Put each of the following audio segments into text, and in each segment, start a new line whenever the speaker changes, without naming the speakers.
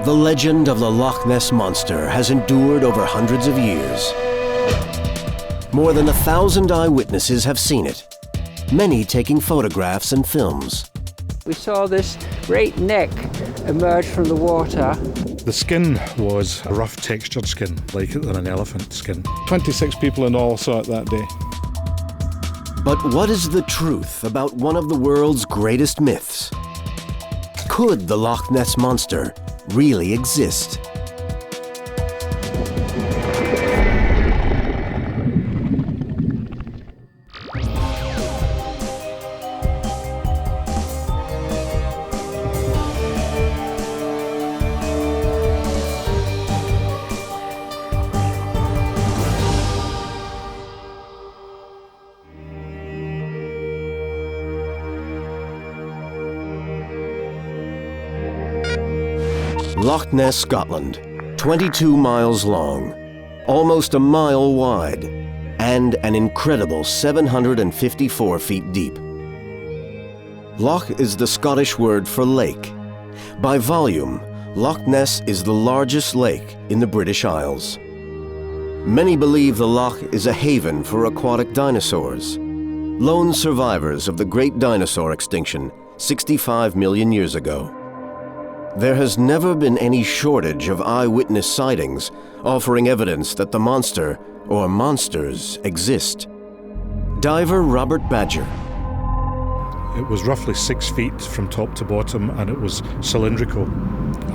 The legend of the Loch Ness Monster has endured over hundreds of years. More than 1,000 eyewitnesses have seen it, many taking photographs and films.
We saw this great neck emerge from the water.
The skin was a rough textured skin, like an elephant skin.
26 people in all saw it that day.
But what is the truth about one of the world's greatest myths? Could the Loch Ness Monster really exist? Loch Ness, Scotland, 22 miles long, almost a mile wide, and an incredible 754 feet deep. Loch is the Scottish word for lake. By volume, Loch Ness is the largest lake in the British Isles. Many believe the loch is a haven for aquatic dinosaurs, lone survivors of the great dinosaur extinction 65 million years ago. There has never been any shortage of eyewitness sightings offering evidence that the monster or monsters exist. Diver Robert Badger.
It was roughly 6 feet from top to bottom and it was cylindrical.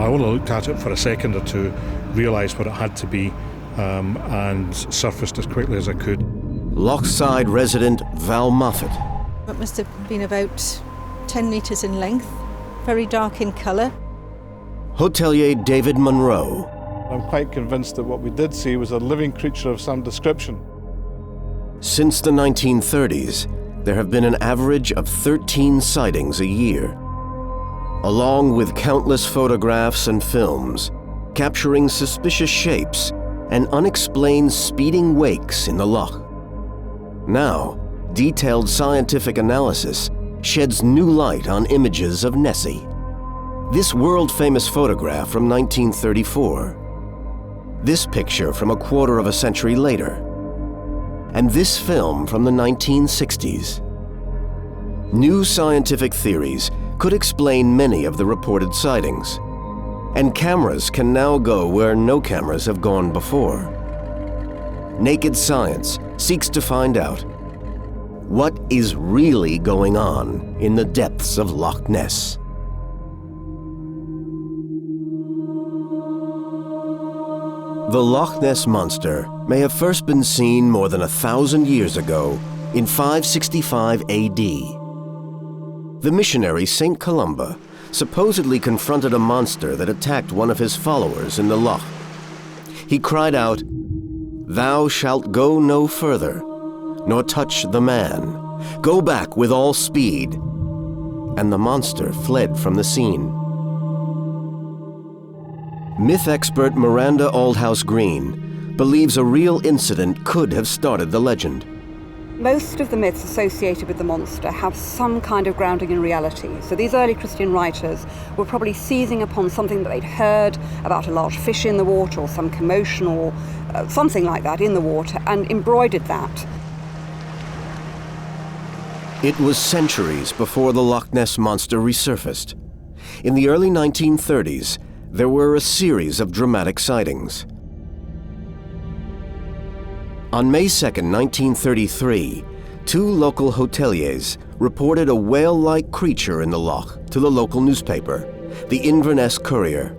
I only looked at it for a second or two, realised what it had to be, and surfaced as quickly as I could.
Lochside resident Val Moffat.
It must have been about 10 metres in length, very dark in colour.
Hotelier David Munro.
I'm quite convinced that what we did see was a living creature of some description.
Since the 1930s, there have been an average of 13 sightings a year, along with countless photographs and films capturing suspicious shapes and unexplained speeding wakes in the loch. Now, detailed scientific analysis sheds new light on images of Nessie. This world-famous photograph from 1934, this picture from a quarter of a century later, and this film from the 1960s. New scientific theories could explain many of the reported sightings, and cameras can now go where no cameras have gone before. Naked Science seeks to find out what is really going on in the depths of Loch Ness. The Loch Ness Monster may have first been seen more than 1,000 years ago in 565 AD. The missionary St Columba supposedly confronted a monster that attacked one of his followers in the loch. He cried out, "Thou shalt go no further, nor touch the man. Go back with all speed." And the monster fled from the scene. Myth expert Miranda Aldhouse Green believes a real incident could have started the legend.
Most of the myths associated with the monster have some kind of grounding in reality. So these early Christian writers were probably seizing upon something that they'd heard about a large fish in the water or some commotion or something like that in the water and embroidered that.
It was centuries before the Loch Ness Monster resurfaced. In the early 1930s, there were a series of dramatic sightings. On May 2, 1933, two local hoteliers reported a whale-like creature in the loch to the local newspaper, the Inverness Courier.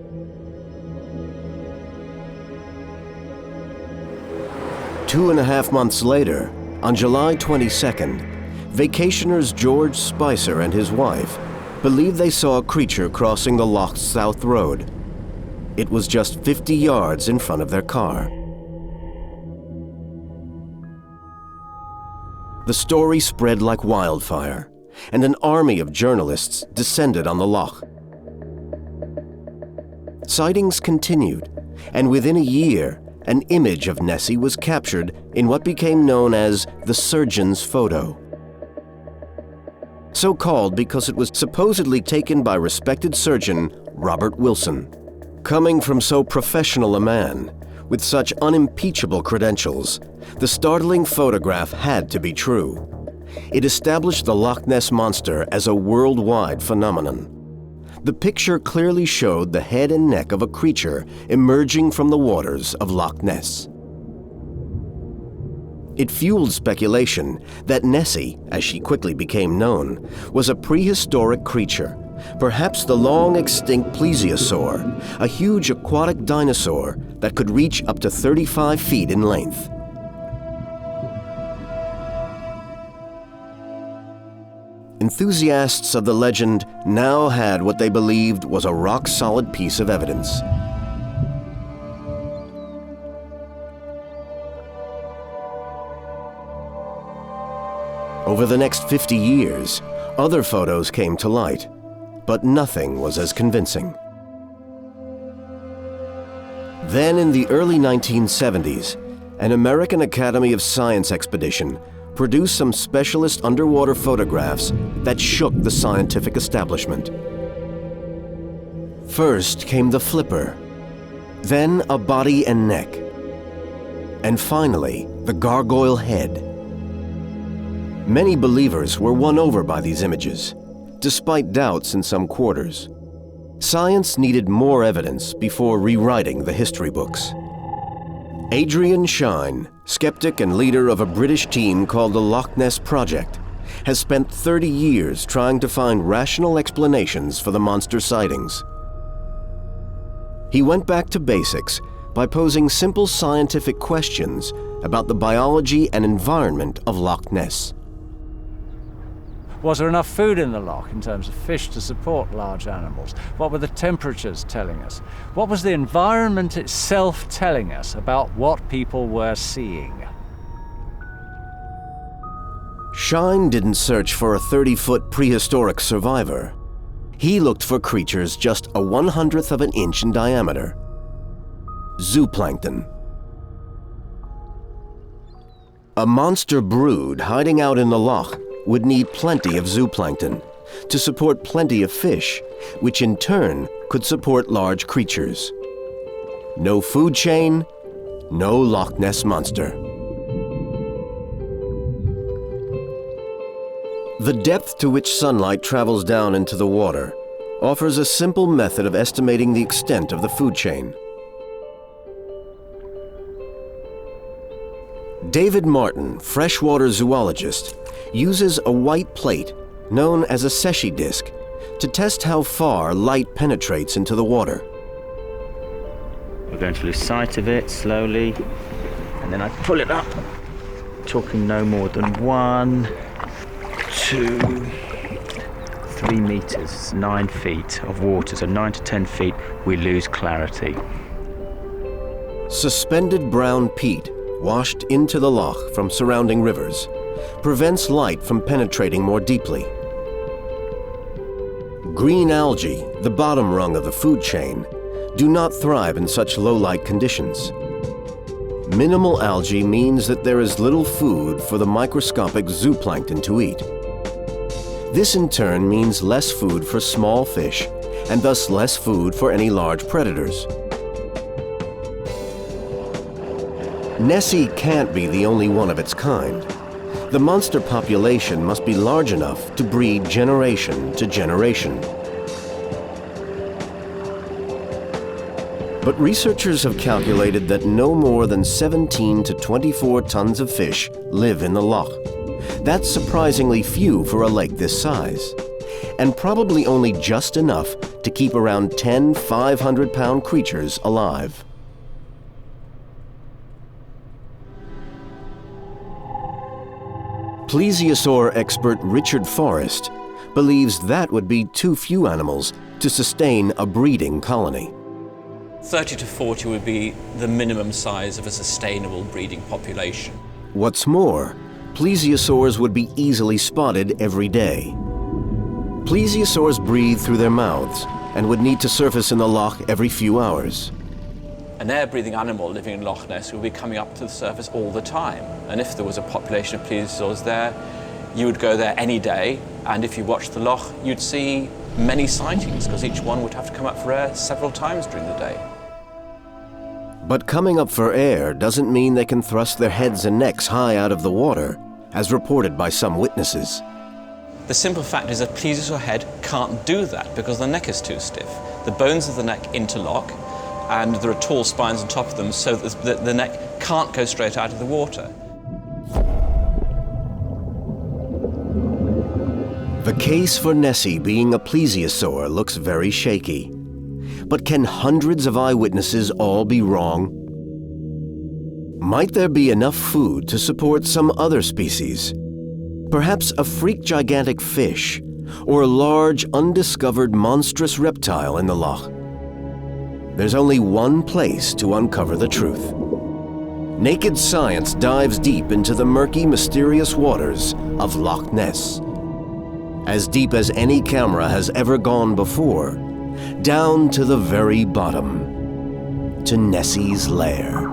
Two and a half months later, on July 22nd, vacationers George Spicer and his wife believed they saw a creature crossing the loch's south road. It was just 50 yards in front of their car. The story spread like wildfire, and an army of journalists descended on the loch. Sightings continued, and within a year, an image of Nessie was captured in what became known as the surgeon's photo. So called because it was supposedly taken by respected surgeon Robert Wilson. Coming from so professional a man, with such unimpeachable credentials, the startling photograph had to be true. It established the Loch Ness Monster as a worldwide phenomenon. The picture clearly showed the head and neck of a creature emerging from the waters of Loch Ness. It fueled speculation that Nessie, as she quickly became known, was a prehistoric creature, perhaps the long-extinct plesiosaur, a huge aquatic dinosaur that could reach up to 35 feet in length. Enthusiasts of the legend now had what they believed was a rock-solid piece of evidence. Over the next 50 years, other photos came to light, but nothing was as convincing. Then in the early 1970s, an American Academy of Science expedition produced some specialist underwater photographs that shook the scientific establishment. First came the flipper, then a body and neck, and finally the gargoyle head. Many believers were won over by these images, despite doubts in some quarters. Science needed more evidence before rewriting the history books. Adrian Shine, skeptic and leader of a British team called the Loch Ness Project, has spent 30 years trying to find rational explanations for the monster sightings. He went back to basics by posing simple scientific questions about the biology and environment of Loch Ness.
Was there enough food in the loch in terms of fish to support large animals? What were the temperatures telling us? What was the environment itself telling us about what people were seeing?
Shine didn't search for a 30-foot prehistoric survivor. He looked for creatures just a 1/100th of an inch in diameter. Zooplankton. A monster brood hiding out in the loch would need plenty of zooplankton to support plenty of fish, which in turn could support large creatures. No food chain, no Loch Ness Monster. The depth to which sunlight travels down into the water offers a simple method of estimating the extent of the food chain. David Martin, freshwater zoologist, uses a white plate known as a Secchi disc to test how far light penetrates into the water.
We're going to lose sight of it slowly, and then I pull it up, talking no more than 1, 2, 3 meters, 9 feet of water, so 9 to 10 feet, we lose clarity.
Suspended brown peat washed into the loch from surrounding rivers prevents light from penetrating more deeply. Green algae, the bottom rung of the food chain, do not thrive in such low light conditions. Minimal algae means that there is little food for the microscopic zooplankton to eat. This in turn means less food for small fish and thus less food for any large predators. Nessie can't be the only one of its kind. The monster population must be large enough to breed generation to generation. But researchers have calculated that no more than 17 to 24 tons of fish live in the loch. That's surprisingly few for a lake this size, and probably only just enough to keep around 10 500-pound creatures alive. Plesiosaur expert Richard Forrest believes that would be too few animals to sustain a breeding colony.
30 to 40 would be the minimum size of a sustainable breeding population.
What's more, plesiosaurs would be easily spotted every day. Plesiosaurs breathe through their mouths and would need to surface in the loch every few hours.
An air-breathing animal living in Loch Ness would be coming up to the surface all the time. And if there was a population of plesiosaurs there, you would go there any day, and if you watched the loch, you'd see many sightings, because each one would have to come up for air several times during the day.
But coming up for air doesn't mean they can thrust their heads and necks high out of the water, as reported by some witnesses.
The simple fact is a plesiosaur head can't do that because the neck is too stiff. The bones of the neck interlock, and there are tall spines on top of them, so that the neck can't go straight out of the water.
The case for Nessie being a plesiosaur looks very shaky. But can hundreds of eyewitnesses all be wrong? Might there be enough food to support some other species? Perhaps a freak gigantic fish, or a large, undiscovered, monstrous reptile in the loch? There's only one place to uncover the truth. Naked Science dives deep into the murky, mysterious waters of Loch Ness. As deep as any camera has ever gone before, down to the very bottom, to Nessie's lair.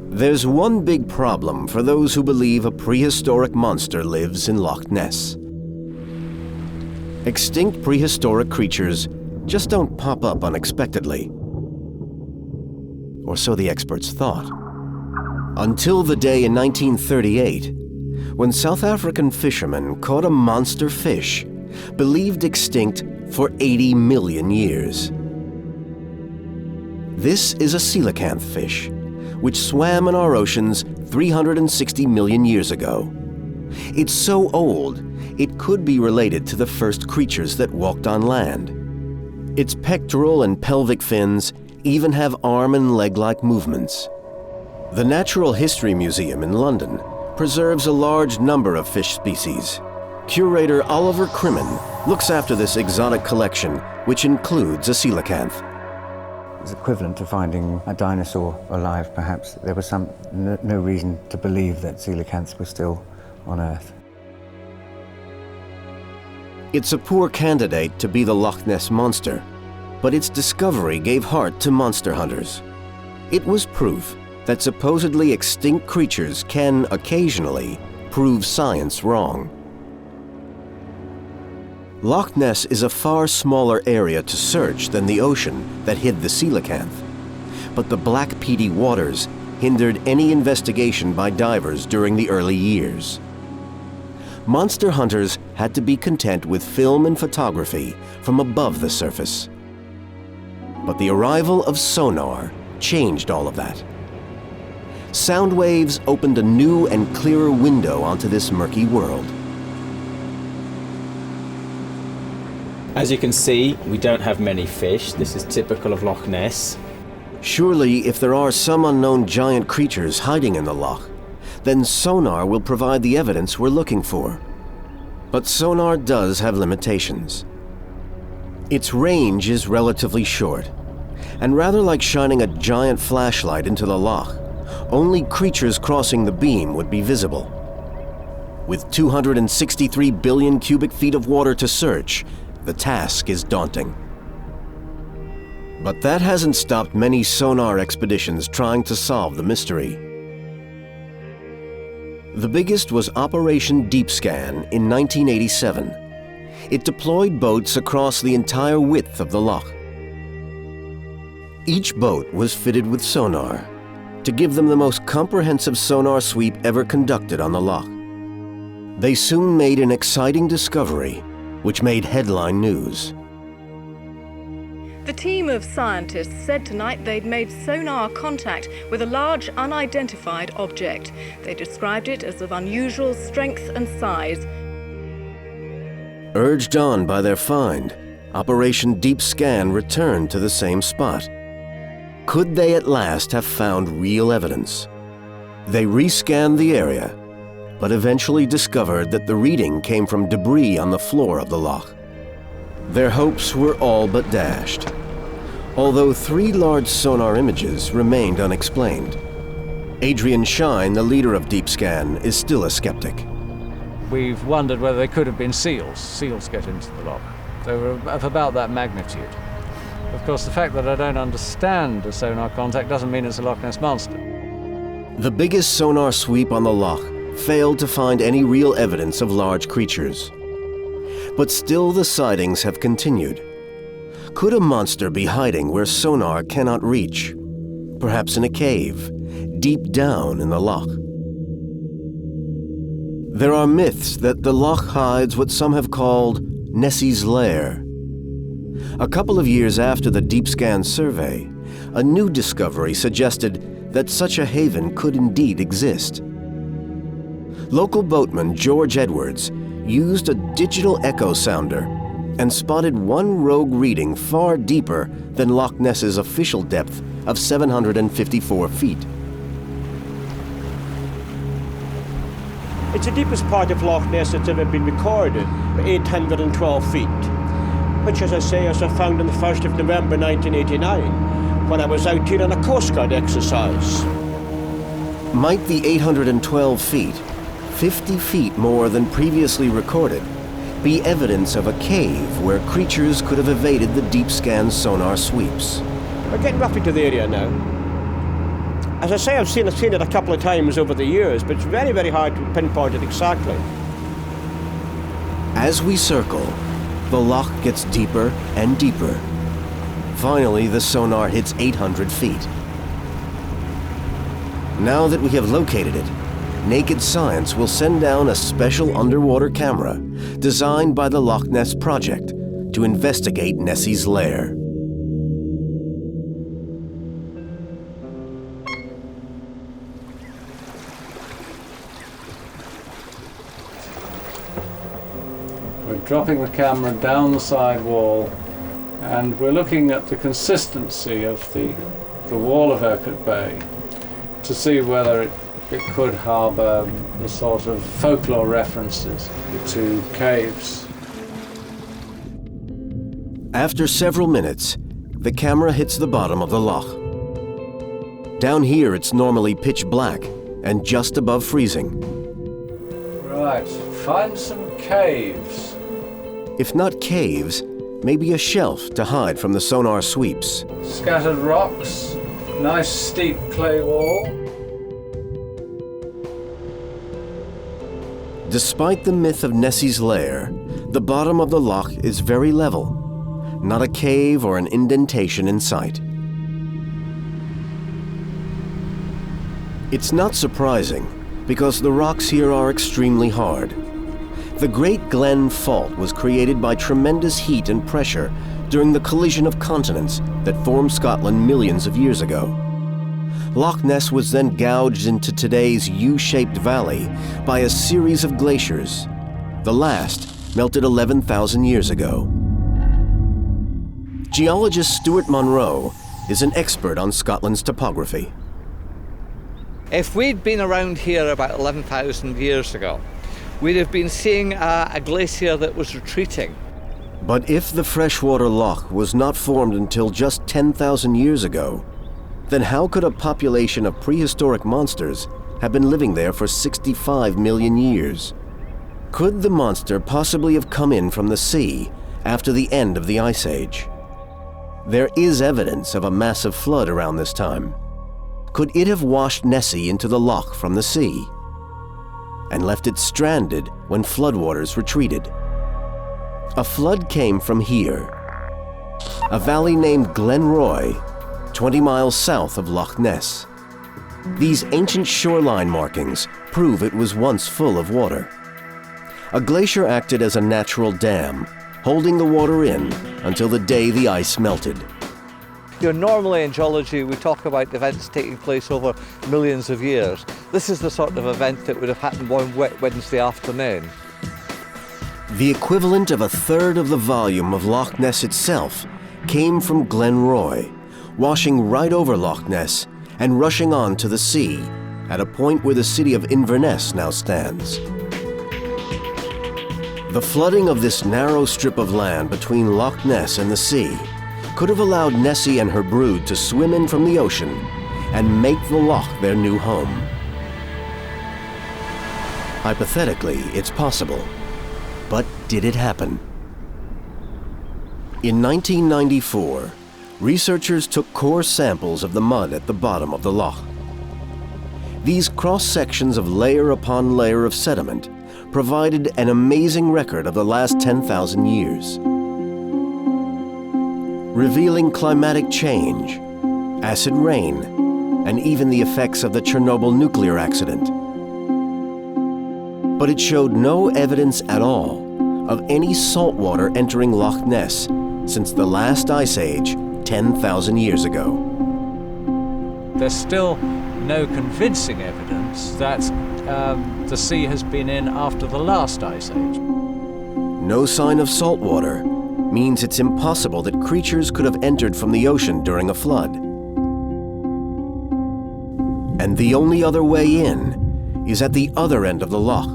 There's one big problem for those who believe a prehistoric monster lives in Loch Ness. Extinct prehistoric creatures just don't pop up unexpectedly. Or so the experts thought. Until the day in 1938, when South African fishermen caught a monster fish believed extinct for 80 million years. This is a coelacanth fish, which swam in our oceans 360 million years ago. It's so old, it could be related to the first creatures that walked on land. Its pectoral and pelvic fins even have arm and leg-like movements. The Natural History Museum in London preserves a large number of fish species. Curator Oliver Crimmen looks after this exotic collection, which includes a coelacanth.
It's equivalent to finding a dinosaur alive, perhaps. There was no reason to believe that coelacanths were still on Earth.
It's a poor candidate to be the Loch Ness Monster, but its discovery gave heart to monster hunters. It was proof that supposedly extinct creatures can occasionally prove science wrong. Loch Ness is a far smaller area to search than the ocean that hid the coelacanth, but the black peaty waters hindered any investigation by divers during the early years. Monster hunters had to be content with film and photography from above the surface. But the arrival of sonar changed all of that. Sound waves opened a new and clearer window onto this murky world.
As you can see, we don't have many fish. This is typical of Loch Ness.
Surely, if there are some unknown giant creatures hiding in the loch, then sonar will provide the evidence we're looking for. But sonar does have limitations. Its range is relatively short, and rather like shining a giant flashlight into the loch, only creatures crossing the beam would be visible. With 263 billion cubic feet of water to search, the task is daunting. But that hasn't stopped many sonar expeditions trying to solve the mystery. The biggest was Operation Deep Scan in 1987. It deployed boats across the entire width of the loch. Each boat was fitted with sonar to give them the most comprehensive sonar sweep ever conducted on the loch. They soon made an exciting discovery, which made headline news.
The team of scientists said tonight they'd made sonar contact with a large unidentified object. They described it as of unusual strength and size.
Urged on by their find, Operation Deep Scan returned to the same spot. Could they at last have found real evidence? They rescanned the area, but eventually discovered that the reading came from debris on the floor of the loch. Their hopes were all but dashed, although 3 large sonar images remained unexplained. Adrian Shine, the leader of Deep Scan, is still a skeptic.
We've wondered whether they could have been seals. Seals get into the loch. They were of about that magnitude. Of course, the fact that I don't understand a sonar contact doesn't mean it's a Loch Ness Monster.
The biggest sonar sweep on the loch failed to find any real evidence of large creatures. But still the sightings have continued. Could a monster be hiding where sonar cannot reach? Perhaps in a cave, deep down in the loch. There are myths that the loch hides what some have called Nessie's lair. A couple of years after the deep scan survey, a new discovery suggested that such a haven could indeed exist. Local boatman George Edwards used a digital echo sounder and spotted one rogue reading far deeper than Loch Ness's official depth of 754 feet.
It's the deepest part of Loch Ness that's ever been recorded, 812 feet, which, as I say, was found on the 1st of November 1989, when I was out here on a Coast Guard exercise.
Might the 812 feet, 50 feet more than previously recorded, be evidence of a cave where creatures could have evaded the deep scan sonar sweeps?
We're getting roughly to the area now. As I say, I've seen it a couple of times over the years, but it's very, very hard to pinpoint it exactly.
As we circle, the loch gets deeper and deeper. Finally, the sonar hits 800 feet. Now that we have located it, Naked Science will send down a special underwater camera designed by the Loch Ness Project to investigate Nessie's lair.
We're dropping the camera down the side wall, and we're looking at the consistency of the wall of Urquhart Bay to see whether it could harbour the sort of folklore references to caves.
After several minutes, the camera hits the bottom of the loch. Down here it's normally pitch black and just above freezing.
Right, find some caves.
If not caves, maybe a shelf to hide from the sonar sweeps.
Scattered rocks, nice steep clay wall.
Despite the myth of Nessie's lair, the bottom of the loch is very level. Not a cave or an indentation in sight. It's not surprising, because the rocks here are extremely hard. The Great Glen Fault was created by tremendous heat and pressure during the collision of continents that formed Scotland millions of years ago. Loch Ness was then gouged into today's U-shaped valley by a series of glaciers. The last melted 11,000 years ago. Geologist Stuart Monroe is an expert on Scotland's topography.
If we'd been around here about 11,000 years ago, we'd have been seeing a glacier that was retreating.
But if the freshwater loch was not formed until just 10,000 years ago, then how could a population of prehistoric monsters have been living there for 65 million years? Could the monster possibly have come in from the sea after the end of the Ice Age? There is evidence of a massive flood around this time. Could it have washed Nessie into the loch from the sea and left it stranded when floodwaters retreated? A flood came from here, a valley named Glenroy, 20 miles south of Loch Ness. These ancient shoreline markings prove it was once full of water. A glacier acted as a natural dam, holding the water in until the day the ice melted.
Normally in geology we talk about events taking place over millions of years. This is the sort of event that would have happened one wet Wednesday afternoon.
The equivalent of a third of the volume of Loch Ness itself came from Glenroy, washing right over Loch Ness and rushing on to the sea at a point where the city of Inverness now stands. The flooding of this narrow strip of land between Loch Ness and the sea could have allowed Nessie and her brood to swim in from the ocean and make the loch their new home. Hypothetically, it's possible. But did it happen? In 1994, researchers took core samples of the mud at the bottom of the loch. These cross-sections of layer upon layer of sediment provided an amazing record of the last 10,000 years, revealing climatic change, acid rain, and even the effects of the Chernobyl nuclear accident. But it showed no evidence at all of any salt water entering Loch Ness since the last ice age 10,000 years ago.
There's still no convincing evidence that the sea has been in after the last ice age.
No sign of salt water means it's impossible that creatures could have entered from the ocean during a flood. And the only other way in is at the other end of the loch,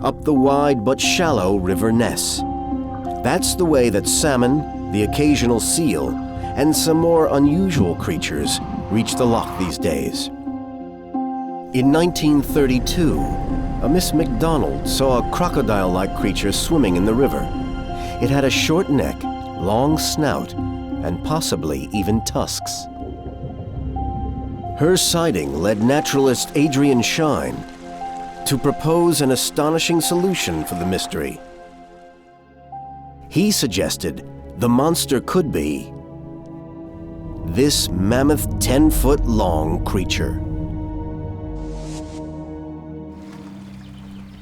up the wide but shallow River Ness. That's the way that salmon, the occasional seal, and some more unusual creatures reach the loch these days. In 1932, a Miss MacDonald saw a crocodile-like creature swimming in the river. It had a short neck, long snout, and possibly even tusks. Her sighting led naturalist Adrian Shine to propose an astonishing solution for the mystery. He suggested the monster could be this mammoth 10-foot-long creature.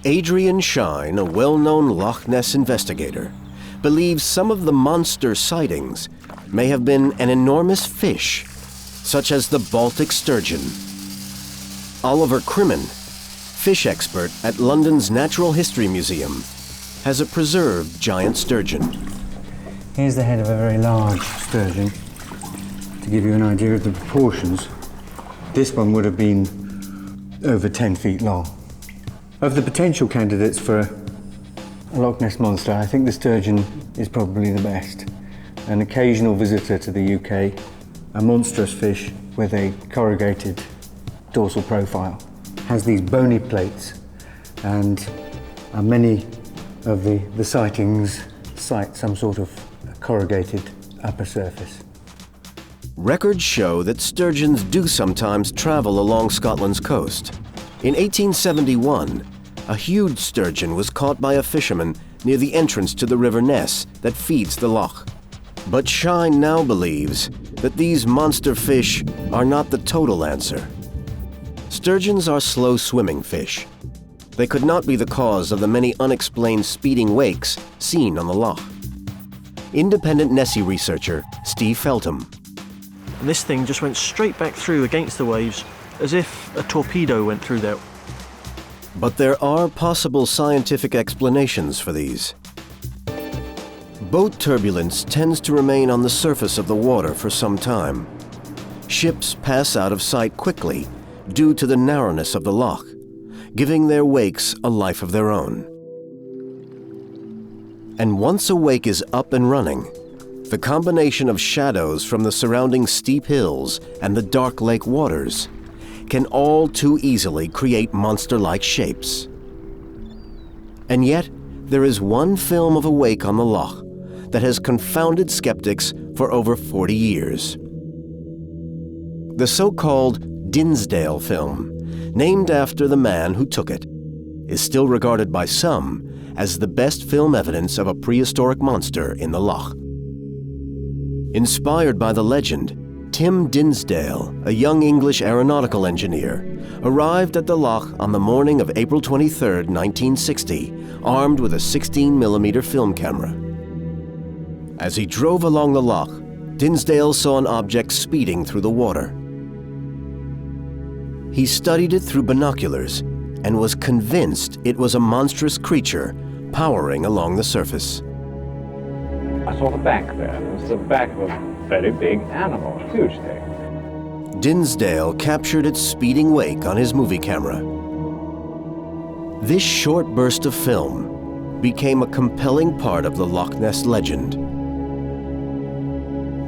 Adrian Shine, a well-known Loch Ness investigator, believes some of the monster sightings may have been an enormous fish, such as the Baltic sturgeon. Oliver Crimmen, fish expert at London's Natural History Museum, has a preserved giant sturgeon.
Here's the head of a very large sturgeon. To give you an idea of the proportions, this one would have been over 10 feet long. Of the potential candidates for a Loch Ness monster, I think the sturgeon is probably the best. An occasional visitor to the UK, a monstrous fish with a corrugated dorsal profile, has these bony plates, and many of the sightings cite some sort of corrugated upper surface.
Records show that sturgeons do sometimes travel along Scotland's coast. In 1871, a huge sturgeon was caught by a fisherman near the entrance to the River Ness that feeds the loch. But Shine now believes that these monster fish are not the total answer. Sturgeons are slow-swimming fish. They could not be the cause of the many unexplained speeding wakes seen on the loch. Independent Nessie researcher Steve Feltham.
And this thing just went straight back through against the waves, as if a torpedo went through there.
But there are possible scientific explanations for these. Boat turbulence tends to remain on the surface of the water for some time. Ships pass out of sight quickly due to the narrowness of the loch, giving their wakes a life of their own. And once a wake is up and running, the combination of shadows from the surrounding steep hills and the dark lake waters can all too easily create monster-like shapes. And yet, there is one film of a wake on the loch that has confounded skeptics for over 40 years. The so-called Dinsdale film, named after the man who took it, is still regarded by some as the best film evidence of a prehistoric monster in the loch. Inspired by the legend, Tim Dinsdale, a young English aeronautical engineer, arrived at the loch on the morning of April 23, 1960, armed with a 16mm film camera. As he drove along the loch, Dinsdale saw an object speeding through the water. He studied it through binoculars and was convinced it was a monstrous creature powering along the surface.
I saw the back there. It was the back of a very big animal, a huge thing.
Dinsdale captured its speeding wake on his movie camera. This short burst of film became a compelling part of the Loch Ness legend.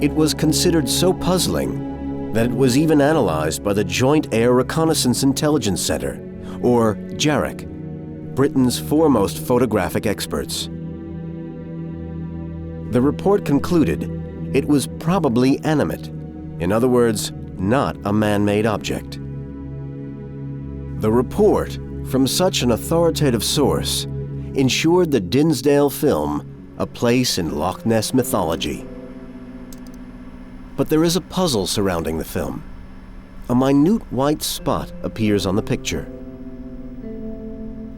It was considered so puzzling that it was even analyzed by the Joint Air Reconnaissance Intelligence Center, or JARIC, Britain's foremost photographic experts. The report concluded it was probably animate, in other words, not a man-made object. The report from such an authoritative source ensured the Dinsdale film a place in Loch Ness mythology. But there is a puzzle surrounding the film. A minute white spot appears on the picture.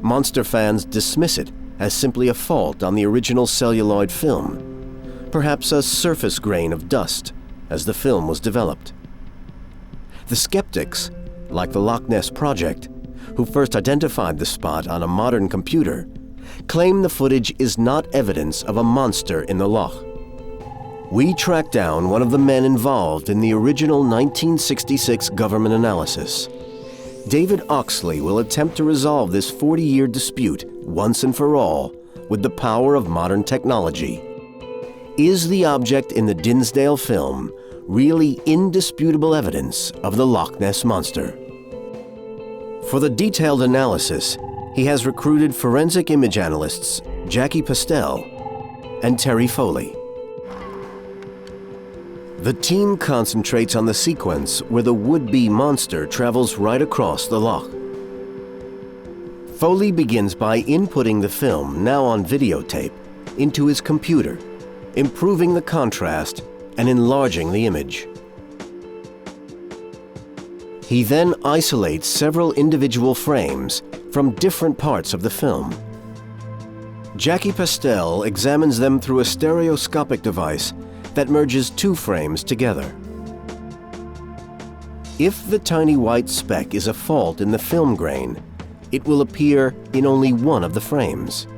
Monster fans dismiss it as simply a fault on the original celluloid film, perhaps a surface grain of dust as the film was developed. The skeptics, like the Loch Ness Project, who first identified the spot on a modern computer, claim the footage is not evidence of a monster in the loch. We tracked down one of the men involved in the original 1966 government analysis. David Oxley will attempt to resolve this 40-year dispute once and for all with the power of modern technology. Is the object in the Dinsdale film really indisputable evidence of the Loch Ness Monster? For the detailed analysis, he has recruited forensic image analysts Jackie Pastel and Terry Foley. The team concentrates on the sequence where the would-be monster travels right across the loch. Foley begins by inputting the film, now on videotape, into his computer, improving the contrast and enlarging the image. He then isolates several individual frames from different parts of the film. Jackie Pastel examines them through a stereoscopic device that merges two frames together. If the tiny white speck is a fault in the film grain, it will appear in only one of the frames.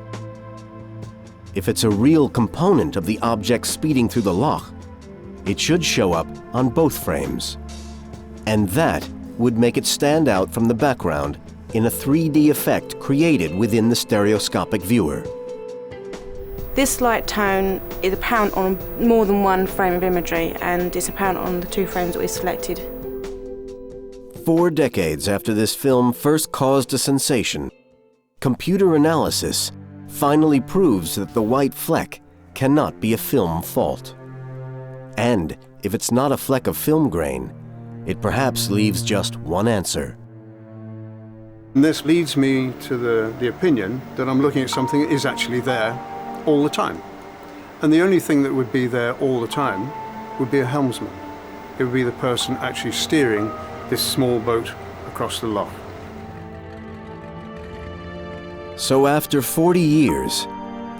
If it's a real component of the object speeding through the loch, it should show up on both frames. And that would make it stand out from the background in a 3D effect created within the stereoscopic viewer.
This light tone is apparent on more than one frame of imagery, and it's apparent on the two frames that we selected.
4 decades after this film first caused a sensation, computer analysis finally proves that the white fleck cannot be a film fault. And if it's not a fleck of film grain, it perhaps leaves just one answer.
And this leads me to the opinion that I'm looking at something that is actually there all the time. And the only thing that would be there all the time would be a helmsman. It would be the person actually steering this small boat across the loch.
So after 40 years,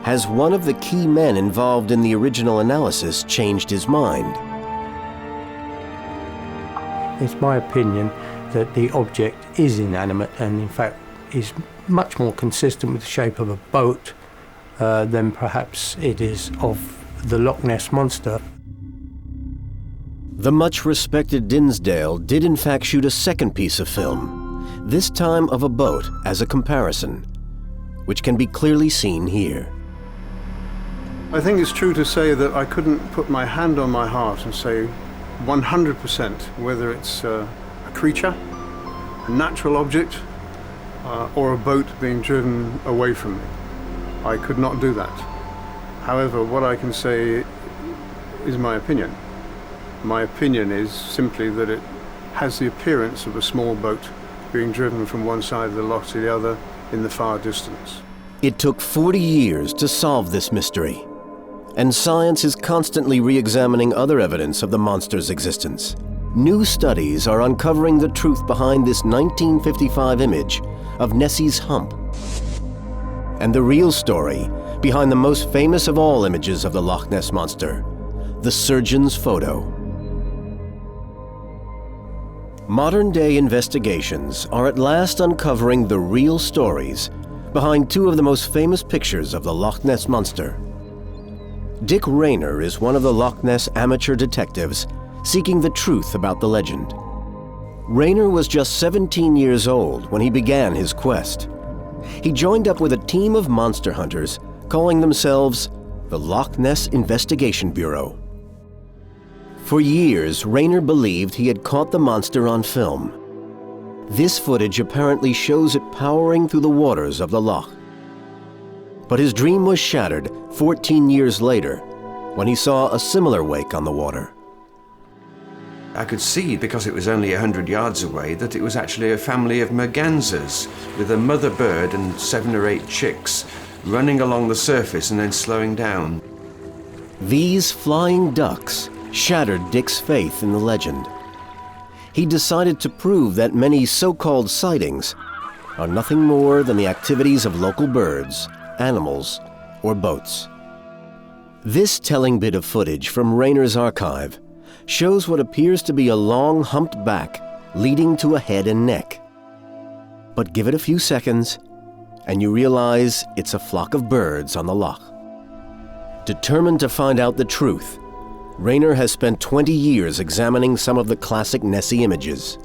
has one of the key men involved in the original analysis changed his mind?
It's my opinion that the object is inanimate and in fact is much more consistent with the shape of a boat than perhaps it is of the Loch Ness Monster.
The much-respected Dinsdale did in fact shoot a second piece of film, this time of a boat as a comparison, which can be clearly seen here.
I think it's true to say that I couldn't put my hand on my heart and say 100% whether it's a creature, a natural object, or a boat being driven away from me. I could not do that. However, what I can say is my opinion. My opinion is simply that it has the appearance of a small boat being driven from one side of the loch to the other in the far distance.
It took 40 years to solve this mystery, and science is constantly re-examining other evidence of the monster's existence. New studies are uncovering the truth behind this 1955 image of Nessie's hump, and the real story behind the most famous of all images of the Loch Ness Monster, the surgeon's photo. Modern-day investigations are at last uncovering the real stories behind two of the most famous pictures of the Loch Ness Monster. Dick Raynor is one of the Loch Ness amateur detectives seeking the truth about the legend. Raynor was just 17 years old when he began his quest. He joined up with a team of monster hunters calling themselves the Loch Ness Investigation Bureau. For years, Raynor believed he had caught the monster on film. This footage apparently shows it powering through the waters of the loch. But his dream was shattered 14 years later when he saw a similar wake on the water.
I could see, because it was only 100 yards away, that it was actually a family of mergansers with a mother bird and 7 or 8 chicks running along the surface and then slowing down.
These flying ducks shattered Dick's faith in the legend. He decided to prove that many so-called sightings are nothing more than the activities of local birds, animals, or boats. This telling bit of footage from Raynor's archive shows what appears to be a long humped back leading to a head and neck. But give it a few seconds and you realize it's a flock of birds on the loch. Determined to find out the truth, Raynor has spent 20 years examining some of the classic Nessie images.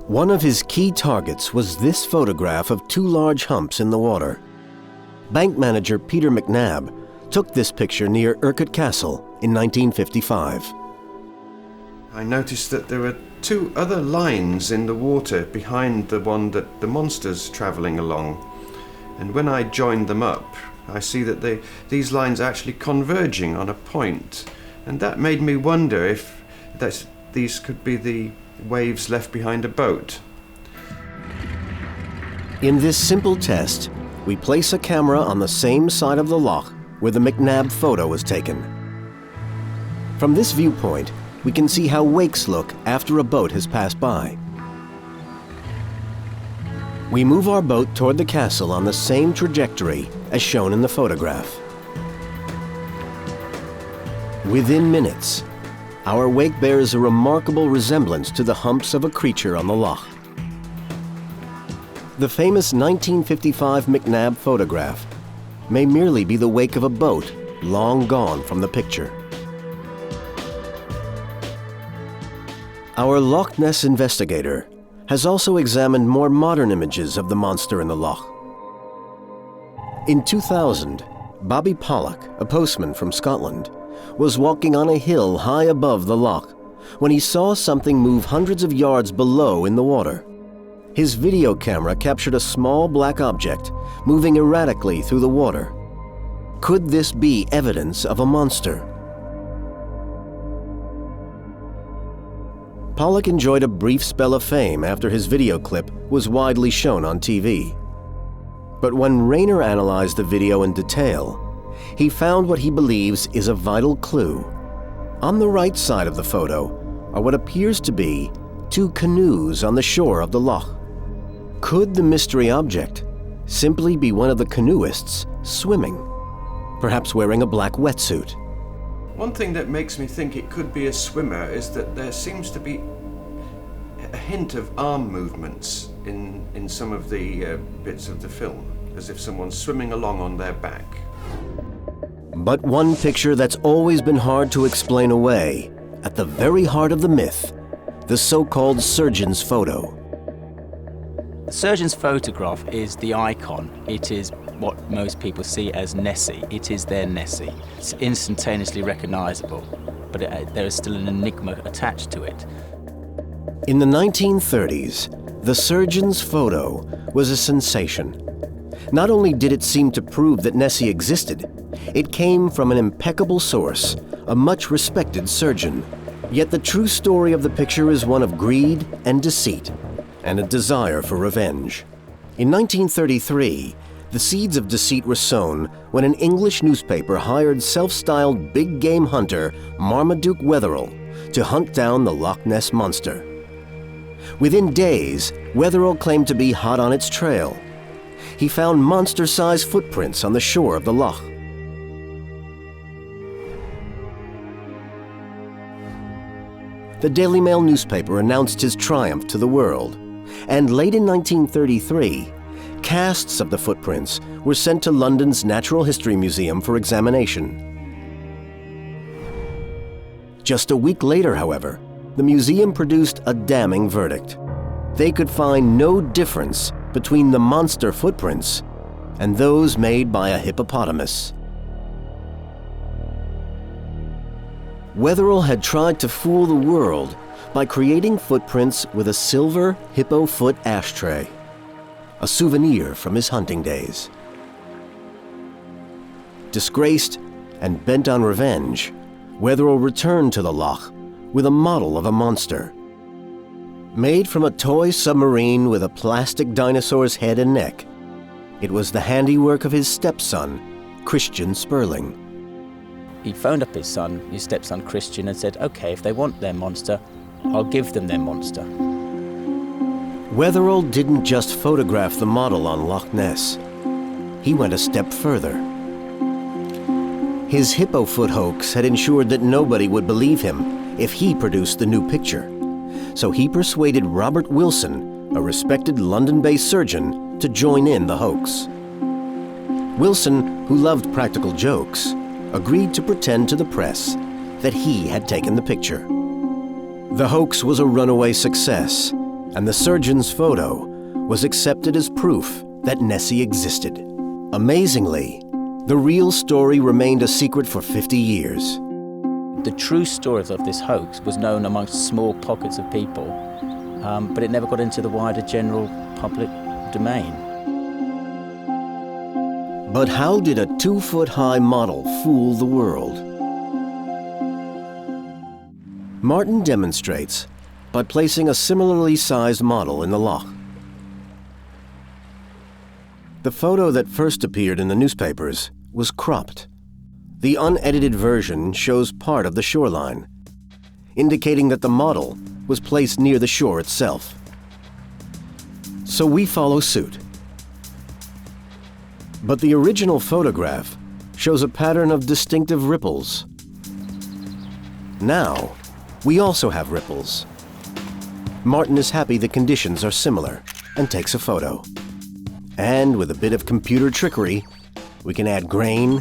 One of his key targets was this photograph of 2 large humps in the water. Bank manager Peter McNabb took this picture near Urquhart Castle in 1955.
I noticed that there were 2 other lines in the water behind the one that the monster's travelling along. And when I joined them up, I see that these lines are actually converging on a point. And that made me wonder if these could be the waves left behind a boat.
In this simple test, we place a camera on the same side of the loch where the McNabb photo was taken. From this viewpoint, we can see how wakes look after a boat has passed by. We move our boat toward the castle on the same trajectory as shown in the photograph. Within minutes, our wake bears a remarkable resemblance to the humps of a creature on the loch. The famous 1955 McNabb photograph may merely be the wake of a boat long gone from the picture. Our Loch Ness investigator has also examined more modern images of the monster in the loch. In 2000, Bobby Pollock, a postman from Scotland, was walking on a hill high above the loch when he saw something move hundreds of yards below in the water. His video camera captured a small black object moving erratically through the water. Could this be evidence of a monster? Pollock enjoyed a brief spell of fame after his video clip was widely shown on TV. But when Raynor analyzed the video in detail, he found what he believes is a vital clue. On the right side of the photo are what appears to be 2 canoes on the shore of the loch. Could the mystery object simply be one of the canoeists swimming, perhaps wearing a black wetsuit?
One thing that makes me think it could be a swimmer is that there seems to be a hint of arm movements in some of the bits of the film, as if someone's swimming along on their back.
But one picture that's always been hard to explain away, at the very heart of the myth, the so-called surgeon's photo.
The surgeon's photograph is the icon. It is what most people see as Nessie. It is their Nessie. It's instantaneously recognizable, but there is still an enigma attached to it.
In the 1930s, the surgeon's photo was a sensation. Not only did it seem to prove that Nessie existed, it came from an impeccable source, a much respected surgeon. Yet the true story of the picture is one of greed and deceit, and a desire for revenge. In 1933, the seeds of deceit were sown when an English newspaper hired self-styled big game hunter Marmaduke Wetherell to hunt down the Loch Ness monster. Within days, Wetherell claimed to be hot on its trail. He found monster-sized footprints on the shore of the loch. The Daily Mail newspaper announced his triumph to the world, and late in 1933, casts of the footprints were sent to London's Natural History Museum for examination. Just a week later, however, the museum produced a damning verdict. They could find no difference between the monster footprints and those made by a hippopotamus. Wetherell had tried to fool the world by creating footprints with a silver hippo foot ashtray, a souvenir from his hunting days. Disgraced and bent on revenge, Wetherell returned to the loch, with a model of a monster. Made from a toy submarine with a plastic dinosaur's head and neck, it was the handiwork of his stepson, Christian Sperling.
He phoned up his stepson Christian, and said, okay, if they want their monster, I'll give them their monster.
Wetherell didn't just photograph the model on Loch Ness. He went a step further. His hippo foot hoax had ensured that nobody would believe him if he produced the new picture. So he persuaded Robert Wilson, a respected London-based surgeon, to join in the hoax. Wilson, who loved practical jokes, agreed to pretend to the press that he had taken the picture. The hoax was a runaway success, and the surgeon's photo was accepted as proof that Nessie existed. Amazingly, the real story remained a secret for 50 years.
The true story of this hoax was known amongst small pockets of people, but it never got into the wider general public domain.
But how did a 2-foot-high model fool the world? Martin demonstrates by placing a similarly sized model in the loch. The photo that first appeared in the newspapers was cropped. The unedited version shows part of the shoreline, indicating that the model was placed near the shore itself. So we follow suit. But the original photograph shows a pattern of distinctive ripples. Now, we also have ripples. Martin is happy the conditions are similar and takes a photo. And with a bit of computer trickery, we can add grain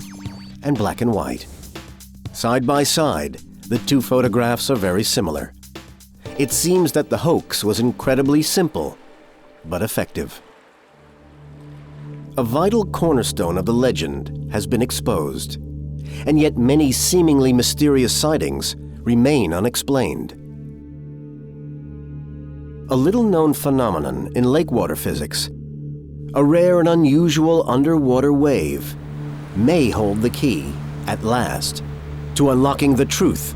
and black and white. Side by side, the two photographs are very similar. It seems that the hoax was incredibly simple, but effective. A vital cornerstone of the legend has been exposed, and yet many seemingly mysterious sightings remain unexplained. A little-known phenomenon in lakewater physics, a rare and unusual underwater wave, may hold the key, at last, to unlocking the truth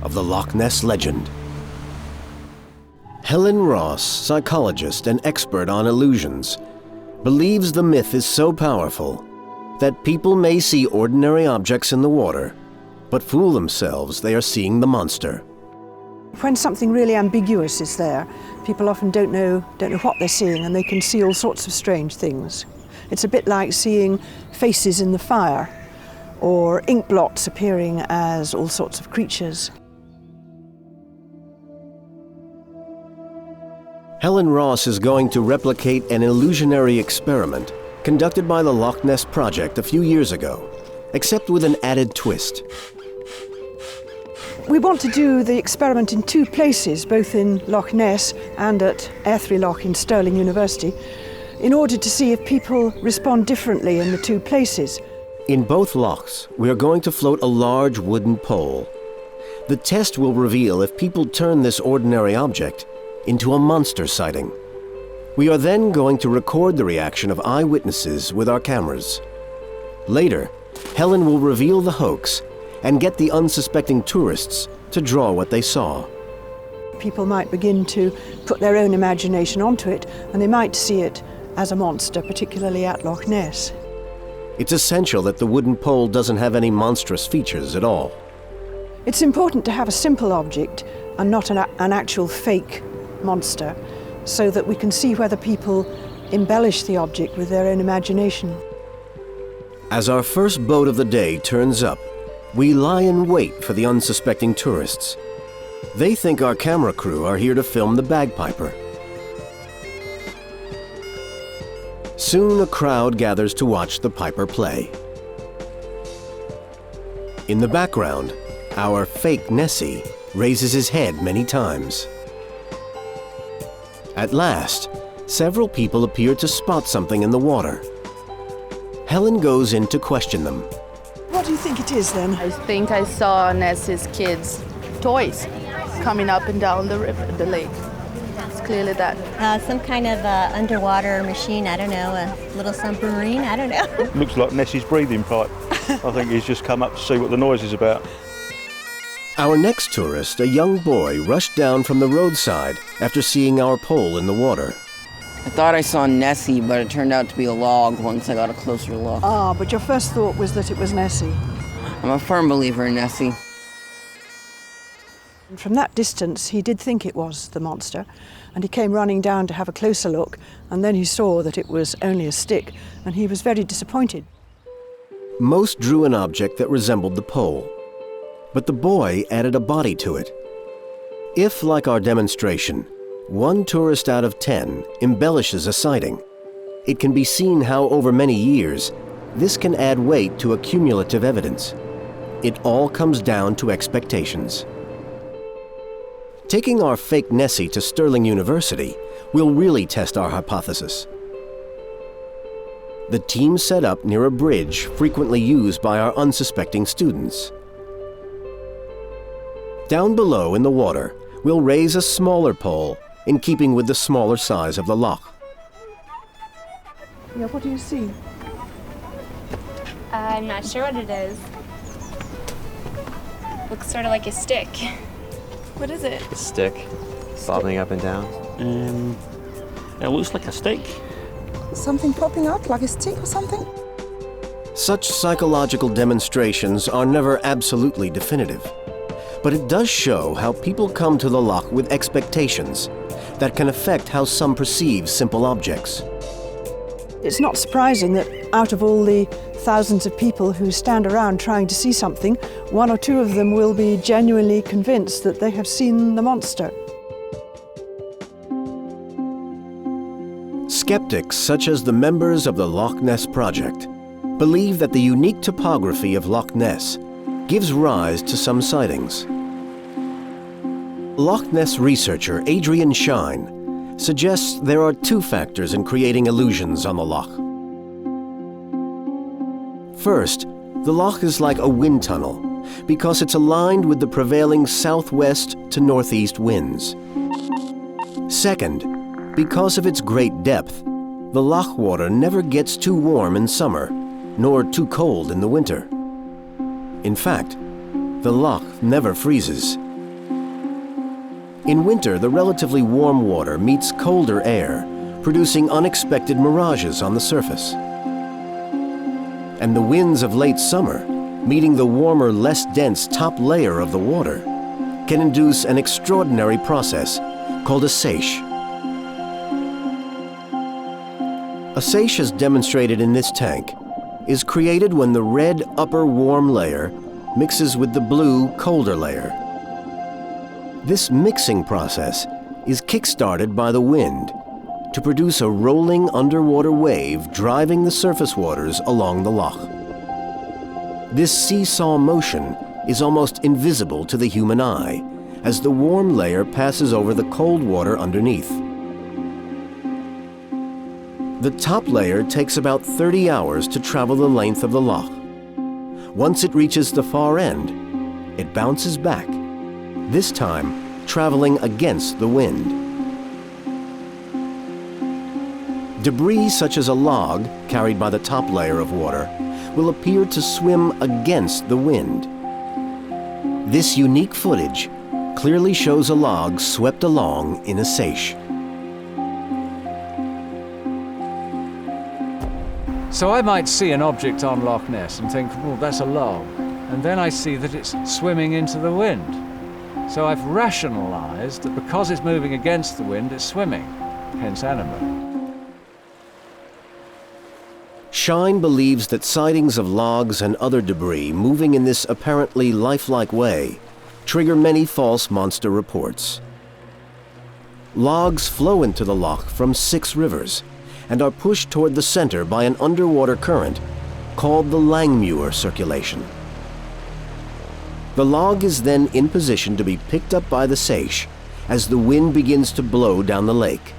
of the Loch Ness legend. Helen Ross, psychologist and expert on illusions, believes the myth is so powerful that people may see ordinary objects in the water, but fool themselves they are seeing the monster.
When something really ambiguous is there, people often don't know what they're seeing, and they can see all sorts of strange things. It's a bit like seeing faces in the fire, or ink blots appearing as all sorts of creatures.
Helen Ross is going to replicate an illusionary experiment conducted by the Loch Ness Project a few years ago, except with an added twist.
We want to do the experiment in two places, both in Loch Ness and at Airdrie Loch in Stirling University, in order to see if people respond differently in the two places.
In both lochs, we are going to float a large wooden pole. The test will reveal if people turn this ordinary object into a monster sighting. We are then going to record the reaction of eyewitnesses with our cameras. Later, Helen will reveal the hoax and get the unsuspecting tourists to draw what they saw.
People might begin to put their own imagination onto it, and they might see it as a monster, particularly at Loch Ness.
It's essential that the wooden pole doesn't have any monstrous features at all.
It's important to have a simple object and not an actual fake monster, so that we can see whether people embellish the object with their own imagination.
As our first boat of the day turns up, we lie in wait for the unsuspecting tourists. They think our camera crew are here to film the bagpiper. Soon a crowd gathers to watch the piper play. In the background, our fake Nessie raises his head many times. At last, several people appear to spot something in the water. Helen goes in to question them.
What do you think it is then?
I think I saw Nessie's kids' toys coming up and down the river, the lake. It's clearly that.
Some kind of underwater machine, I don't know, a little submarine, I don't know.
Looks like Nessie's breathing pipe. I think he's just come up to see what the noise is about.
Our next tourist, a young boy, rushed down from the roadside after seeing our pole in the water.
I thought I saw Nessie, but it turned out to be a log once I got a closer look.
Ah, but your first thought was that it was Nessie.
I'm a firm believer in Nessie.
And from that distance, he did think it was the monster, and he came running down to have a closer look, and then he saw that it was only a stick, and he was very disappointed.
Most drew an object that resembled the pole, but the boy added a body to it. If, like our demonstration, 1 tourist out of 10 embellishes a sighting, it can be seen how over many years, this can add weight to accumulative evidence. It all comes down to expectations. Taking our fake Nessie to Stirling University will really test our hypothesis. The team set up near a bridge frequently used by our unsuspecting students. Down below in the water, we'll raise a smaller pole in keeping with the smaller size of the loch.
Yeah, what do you see?
I'm not sure what it is. Looks sort of like a stick. What is it?
A stick, bobbing up and down.
It looks like a stick.
Something popping out, like a stick or something?
Such psychological demonstrations are never absolutely definitive, but it does show how people come to the loch with expectations that can affect how some perceive simple objects.
It's not surprising that out of all the thousands of people who stand around trying to see something, 1 or 2 of them will be genuinely convinced that they have seen the monster.
Skeptics, such as the members of the Loch Ness Project, believe that the unique topography of Loch Ness gives rise to some sightings. Loch Ness researcher Adrian Shine suggests there are 2 factors in creating illusions on the loch. First, the loch is like a wind tunnel because it's aligned with the prevailing southwest to northeast winds. Second, because of its great depth, the loch water never gets too warm in summer, nor too cold in the winter. In fact, the loch never freezes. In winter, the relatively warm water meets colder air, producing unexpected mirages on the surface. And the winds of late summer, meeting the warmer, less dense top layer of the water, can induce an extraordinary process called a seiche. A seiche, as demonstrated in this tank, is created when the red upper warm layer mixes with the blue colder layer. This mixing process is kick-started by the wind to produce a rolling underwater wave driving the surface waters along the loch. This seesaw motion is almost invisible to the human eye as the warm layer passes over the cold water underneath. The top layer takes about 30 hours to travel the length of the loch. Once it reaches the far end, it bounces back, this time traveling against the wind. Debris such as a log carried by the top layer of water will appear to swim against the wind. This unique footage clearly shows a log swept along in a seiche.
So I might see an object on Loch Ness and think, well, that's a log. And then I see that it's swimming into the wind. So I've rationalized that because it's moving against the wind, it's swimming, hence animate.
Shine believes that sightings of logs and other debris moving in this apparently lifelike way trigger many false monster reports. Logs flow into the loch from 6 rivers and are pushed toward the center by an underwater current called the Langmuir circulation. The log is then in position to be picked up by the seiche as the wind begins to blow down the lake.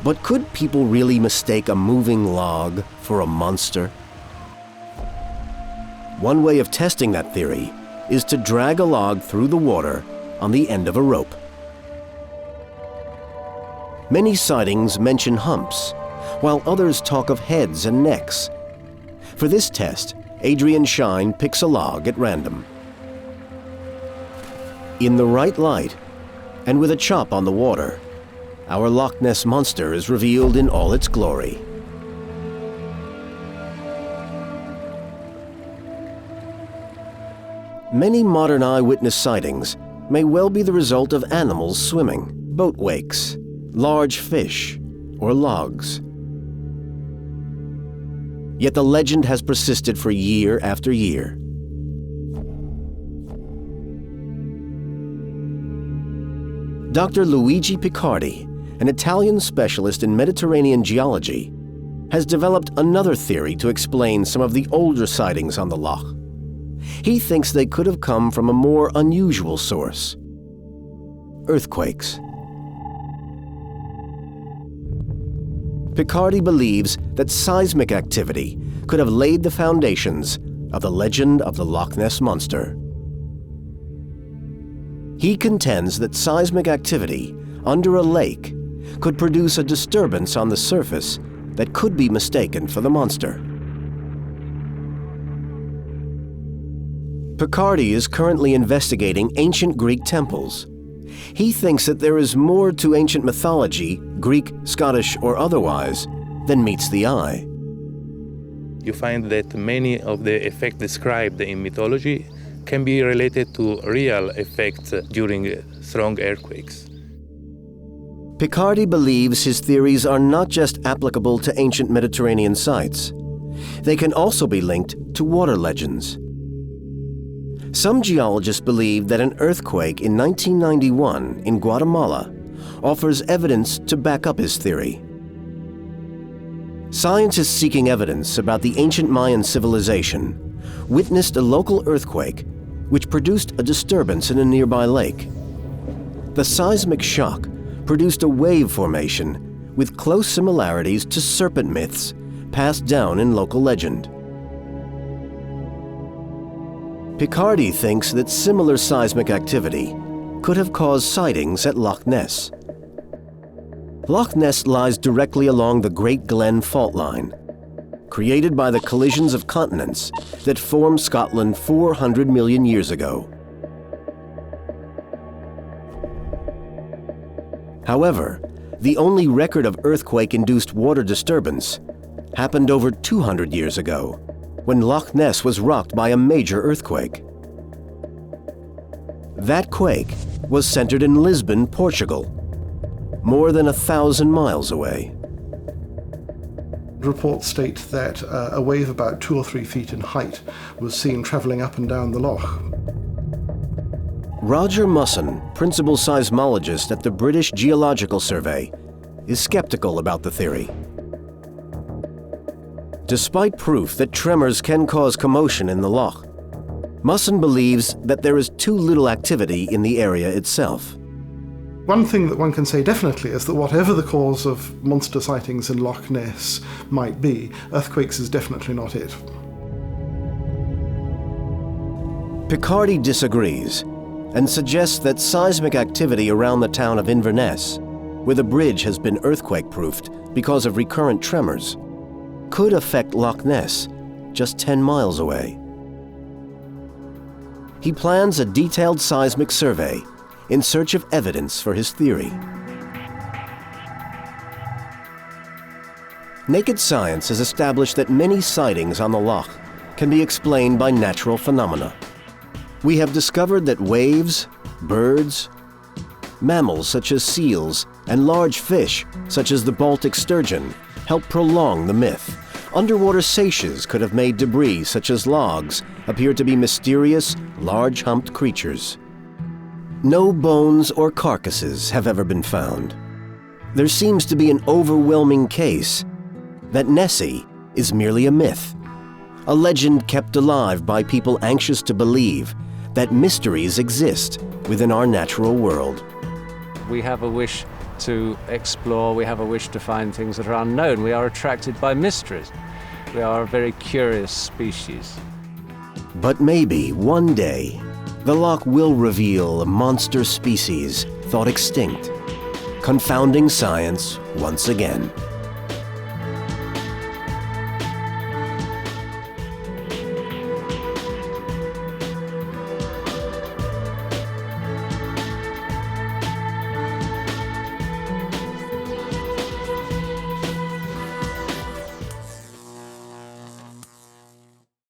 But could people really mistake a moving log for a monster? One way of testing that theory is to drag a log through the water on the end of a rope. Many sightings mention humps, while others talk of heads and necks. For this test, Adrian Shine picks a log at random. In the right light, and with a chop on the water, our Loch Ness monster is revealed in all its glory. Many modern eyewitness sightings may well be the result of animals swimming, boat wakes, large fish, or logs. Yet the legend has persisted for year after year. Dr. Luigi Picardi, an Italian specialist in Mediterranean geology, has developed another theory to explain some of the older sightings on the loch. He thinks they could have come from a more unusual source: earthquakes. Picardi believes that seismic activity could have laid the foundations of the legend of the Loch Ness monster. He contends that seismic activity under a lake could produce a disturbance on the surface that could be mistaken for the monster. Picardi is currently investigating ancient Greek temples. He thinks that there is more to ancient mythology, Greek, Scottish, or otherwise, than meets the eye.
You find that many of the effects described in mythology can be related to real effects during strong earthquakes.
Picardi believes his theories are not just applicable to ancient Mediterranean sites. They can also be linked to water legends. Some geologists believe that an earthquake in 1991 in Guatemala offers evidence to back up his theory. Scientists seeking evidence about the ancient Mayan civilization witnessed a local earthquake which produced a disturbance in a nearby lake. The seismic shock produced a wave formation with close similarities to serpent myths passed down in local legend. Picardi thinks that similar seismic activity could have caused sightings at Loch Ness. Loch Ness lies directly along the Great Glen fault line, created by the collisions of continents that formed Scotland 400 million years ago. However, the only record of earthquake-induced water disturbance happened over 200 years ago, when Loch Ness was rocked by a major earthquake. That quake was centered in Lisbon, Portugal, more than 1,000 miles away.
Reports state that a wave about 2 or 3 feet in height was seen travelling up and down the loch.
Roger Musson, principal seismologist at the British Geological Survey, is skeptical about the theory. Despite proof that tremors can cause commotion in the loch, Musson believes that there is too little activity in the area itself.
One thing that one can say definitely is that whatever the cause of monster sightings in Loch Ness might be, earthquakes is definitely not it.
Picardi disagrees and suggests that seismic activity around the town of Inverness, where the bridge has been earthquake-proofed because of recurrent tremors, could affect Loch Ness just 10 miles away. He plans a detailed seismic survey in search of evidence for his theory. Naked science has established that many sightings on the loch can be explained by natural phenomena. We have discovered that waves, birds, mammals such as seals, and large fish such as the Baltic sturgeon help prolong the myth. Underwater seiches could have made debris such as logs appear to be mysterious, large-humped creatures. No bones or carcasses have ever been found. There seems to be an overwhelming case that Nessie is merely a myth, a legend kept alive by people anxious to believe that mysteries exist within our natural world.
We have a wish to explore, we have a wish to find things that are unknown. We are attracted by mysteries. We are a very curious species.
But maybe one day, the loch will reveal a monster species thought extinct, confounding science once again.